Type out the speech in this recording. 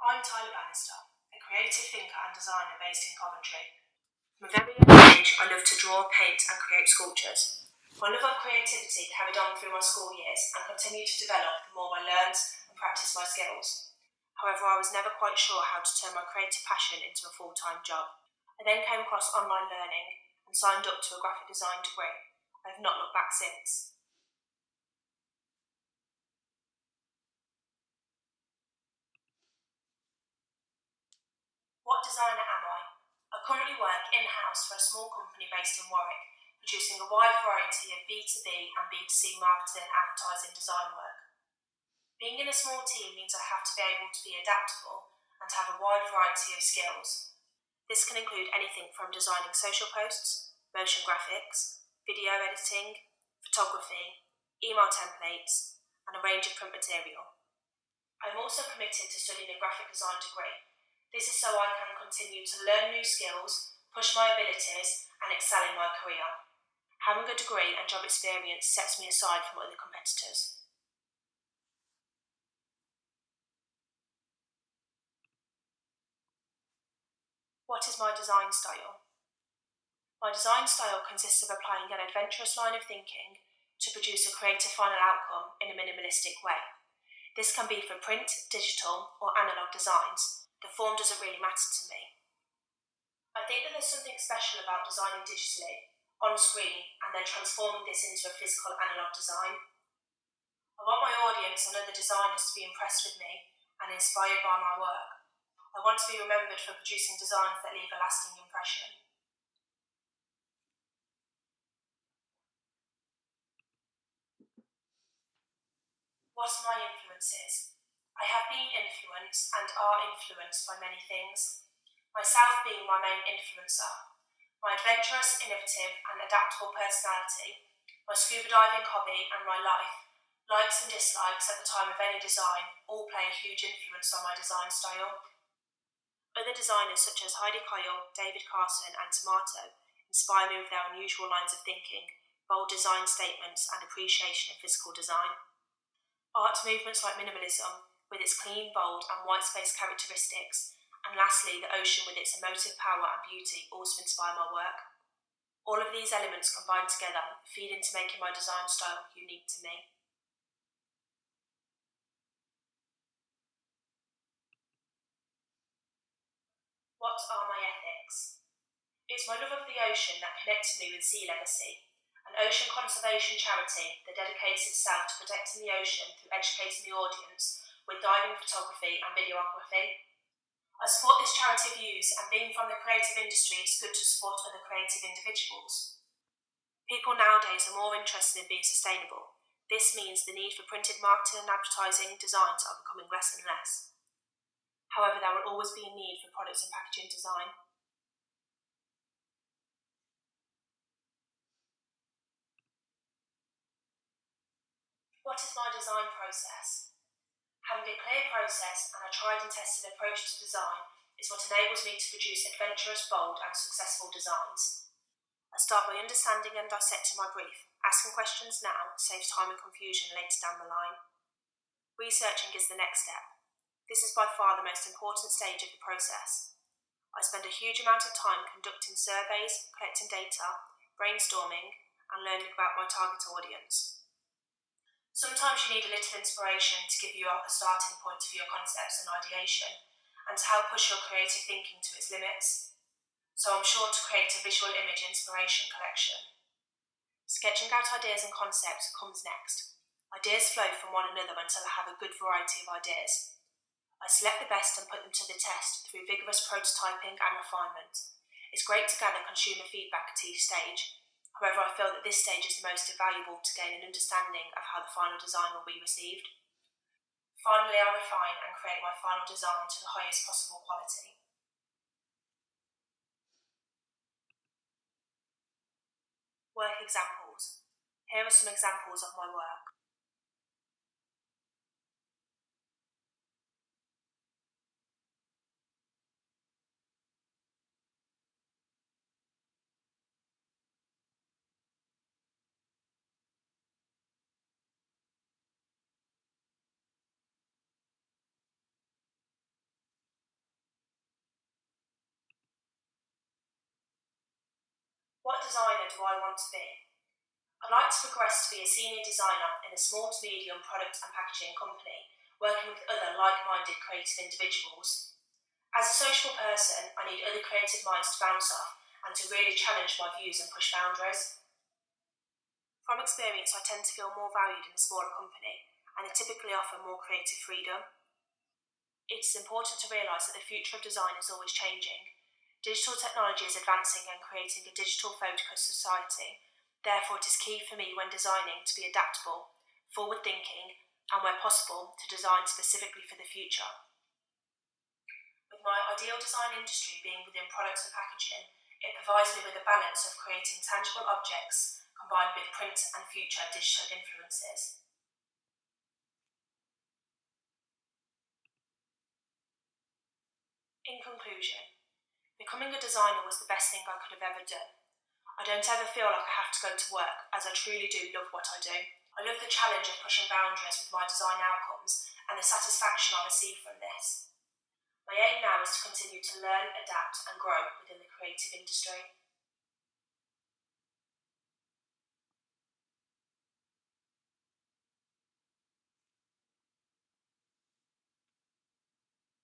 I'm Tyler Bannister, a creative thinker and designer based in Coventry. From a very young age, I love to draw, paint and create sculptures. My love of creativity carried on through my school years and continued to develop the more I learned and practiced my skills. However, I was never quite sure how to turn my creative passion into a full-time job. I then came across online learning and signed up to a graphic design degree. I have not looked back since. What designer am I? I currently work in-house for a small company based in Warwick, producing a wide variety of B2B and B2C marketing and advertising design work. Being in a small team means I have to be able to be adaptable and to have a wide variety of skills. This can include anything from designing social posts, motion graphics, video editing, photography, email templates, and a range of print material. I am also committed to studying a graphic design degree. This is so I can continue to learn new skills, push my abilities, and excel in my career. Having a degree and job experience sets me aside from other competitors. What is my design style? My design style consists of applying an adventurous line of thinking to produce a creative final outcome in a minimalistic way. This can be for print, digital, or analogue designs. The form doesn't really matter to me. I think that there's something special about designing digitally, on screen, and then transforming this into a physical analogue design. I want my audience and other designers to be impressed with me and inspired by my work. I want to be remembered for producing designs that leave a lasting impression. What are my influences? I have been influenced and are influenced by many things, myself being my main influencer. My adventurous, innovative and adaptable personality, my scuba diving hobby and my life, likes and dislikes at the time of any design, all play a huge influence on my design style. Other designers such as Heidi Kyle, David Carson and Tomato inspire me with their unusual lines of thinking, bold design statements and appreciation of physical design. Art movements like minimalism, with its clean, bold and white space characteristics, and lastly, the ocean with its emotive power and beauty also inspire my work. All of these elements combined together feed into making my design style unique to me. What are my ethics? It's my love of the ocean that connects me with Sea Legacy, an ocean conservation charity that dedicates itself to protecting the ocean through educating the audience with diving photography and videography. I support this charity views, and being from the creative industry, it's good to support other creative individuals. People nowadays are more interested in being sustainable. This means the need for printed marketing and advertising designs are becoming less and less. However, there will always be a need for products and packaging design. What is my design process? Having a clear process and a tried and tested approach to design is what enables me to produce adventurous, bold and successful designs. I start by understanding and dissecting my brief. Asking questions now saves time and confusion later down the line. Researching is the next step. This is by far the most important stage of the process. I spend a huge amount of time conducting surveys, collecting data, brainstorming and learning about my target audience. Sometimes you need a little inspiration to give you a starting point for your concepts and ideation, and to help push your creative thinking to its limits. So I'm sure to create a visual image inspiration collection. Sketching out ideas and concepts comes next. Ideas flow from one another until I have a good variety of ideas. I select the best and put them to the test through vigorous prototyping and refinement. It's great to gather consumer feedback at each stage. However, I feel that this stage is the most valuable to gain an understanding of how the final design will be received. Finally, I refine and create my final design to the highest possible quality. Work examples. Here are some examples of my work. designer do I want to be? I'd like to progress to be a senior designer in a small to medium product and packaging company, working with other like-minded creative individuals. As a sociable person, I need other creative minds to bounce off and to really challenge my views and push boundaries. From experience, I tend to feel more valued in a smaller company, and they typically offer more creative freedom. It is important to realise that the future of design is always changing. Digital technology is advancing and creating a digital-focused society. Therefore, it is key for me when designing to be adaptable, forward-thinking, and where possible, to design specifically for the future. With my ideal design industry being within products and packaging, it provides me with a balance of creating tangible objects combined with print and future digital influences. In conclusion, becoming a designer was the best thing I could have ever done. I don't ever feel like I have to go to work, as I truly do love what I do. I love the challenge of pushing boundaries with my design outcomes and the satisfaction I receive from this. My aim now is to continue to learn, adapt and grow within the creative industry.